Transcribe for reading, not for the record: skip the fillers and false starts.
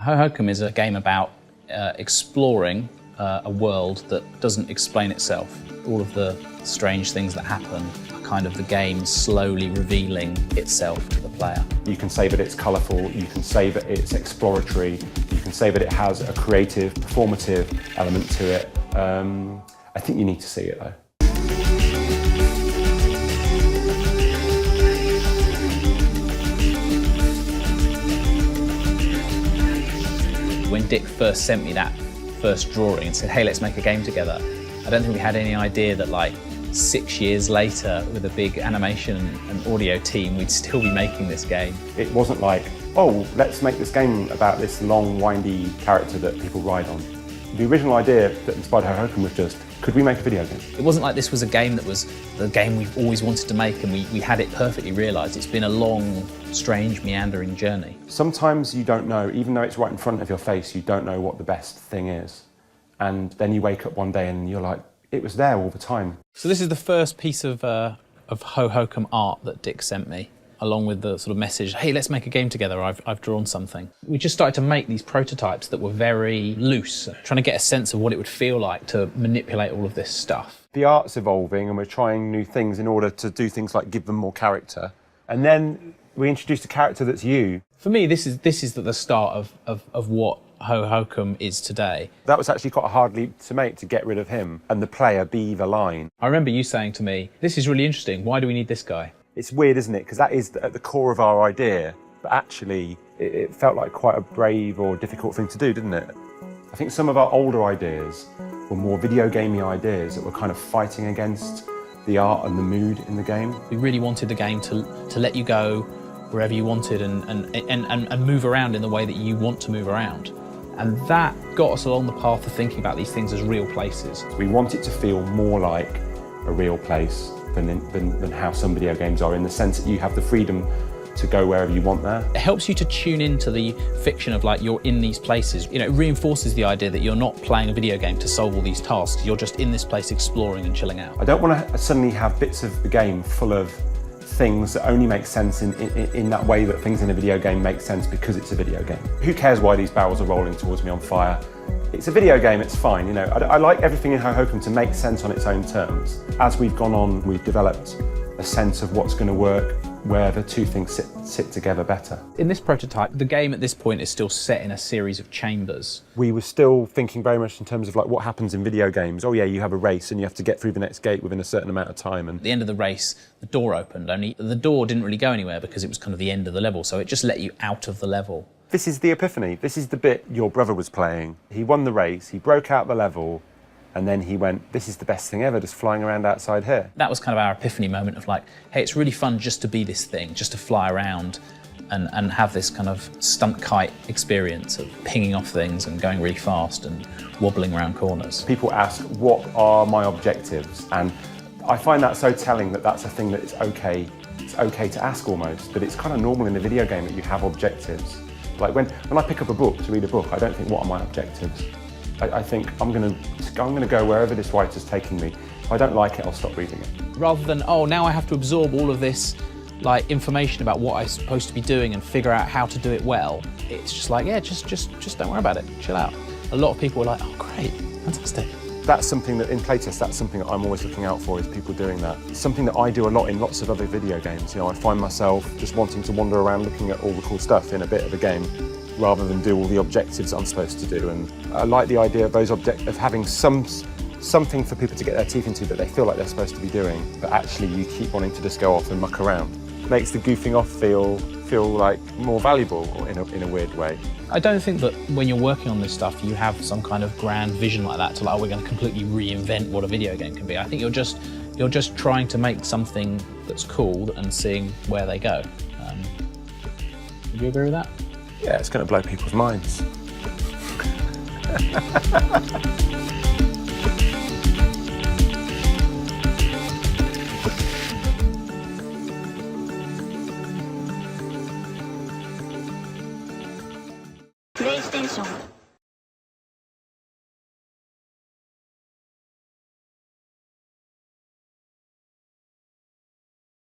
Hohokum is a game about exploring a world that doesn't explain itself. All of the strange things that happen are kind of the game slowly revealing itself to the player. You can say that it's colourful, you can say that it's exploratory, you can say that it has a creative, performative element to it. I think you need to see it though. When Dick first sent me that first drawing and said, hey, let's make a game together, I don't think we had any idea that like 6 years later, with a big animation and audio team, we'd still be making this game. It wasn't like, oh, let's make this game about this long, windy character that people ride on. The original idea that inspired Hohokum was just, could we make a video game? It wasn't like this was a game that was the game we've always wanted to make and we had it perfectly realised. It's been a long, strange, meandering journey. Sometimes you don't know, even though it's right in front of your face, you don't know what the best thing is. And then you wake up one day and you're like, it was there all the time. So this is the first piece of Hohokum art that Dick sent me, along with the sort of message, hey, let's make a game together, I've drawn something. We just started to make these prototypes that were very loose, trying to get a sense of what it would feel like to manipulate all of this stuff. The art's evolving and we're trying new things in order to do things like give them more character. And then we introduced a character that's you. For me, this is the start of what Hohokum is today. That was actually quite a hard leap to make, to get rid of him and the player be the line. I remember you saying to me, this is really interesting, why do we need this guy? It's weird, isn't it? Because that is at the core of our idea, but actually it felt like quite a brave or difficult thing to do, didn't it? I think some of our older ideas were more video gamey ideas that were kind of fighting against the art and the mood in the game. We really wanted the game to let you go wherever you wanted and move around in the way that you want to move around. And that got us along the path of thinking about these things as real places. We want it to feel more like a real place than how some video games are, in the sense that you have the freedom to go wherever you want there. It helps you to tune into the fiction of like, you're in these places. You know, it reinforces the idea that you're not playing a video game to solve all these tasks, you're just in this place exploring and chilling out. I don't want to suddenly have bits of the game full of things that only make sense in that way that things in a video game make sense because it's a video game. Who cares why these barrels are rolling towards me on fire? It's a video game, it's fine, you know. I like everything in Hohokum to make sense on its own terms. As we've gone on, we've developed a sense of what's going to work, where the two things sit together better. In this prototype, the game at this point is still set in a series of chambers. We were still thinking very much in terms of like what happens in video games. Oh yeah, you have a race and you have to get through the next gate within a certain amount of time. And at the end of the race, the door opened, only the door didn't really go anywhere because it was kind of the end of the level, so it just let you out of the level. This is the epiphany. This is the bit your brother was playing. He won the race, he broke out the level, and then he went, this is the best thing ever, just flying around outside here. That was kind of our epiphany moment of like, hey, it's really fun just to be this thing, just to fly around and have this kind of stunt kite experience of pinging off things and going really fast and wobbling around corners. People ask, what are my objectives? And I find that so telling that that's a thing that it's okay to ask almost, but it's kind of normal in a video game that you have objectives. Like when I pick up a book to read a book, I don't think, what are my objectives? I think I'm going to go wherever this writer's taking me. If I don't like it, I'll stop reading it. Rather than, oh, now I have to absorb all of this like information about what I'm supposed to be doing and figure out how to do it well. It's just like, yeah, just don't worry about it, chill out. A lot of people are like, oh great, fantastic. That's something that in playtest, that's something that I'm always looking out for, is people doing that. It's something that I do a lot in lots of other video games. You know, I find myself just wanting to wander around looking at all the cool stuff in a bit of a game, rather than do all the objectives I'm supposed to do. And I like the idea of of having something for people to get their teeth into that they feel like they're supposed to be doing, but actually you keep wanting to just go off and muck around. Makes the goofing off feel like more valuable in a weird way. I don't think that when you're working on this stuff, you have some kind of grand vision like that to like, oh, we're going to completely reinvent what a video game can be. I think you're just trying to make something that's cool and seeing where they go. Would you agree with that? Yeah, it's going to blow people's minds. PlayStation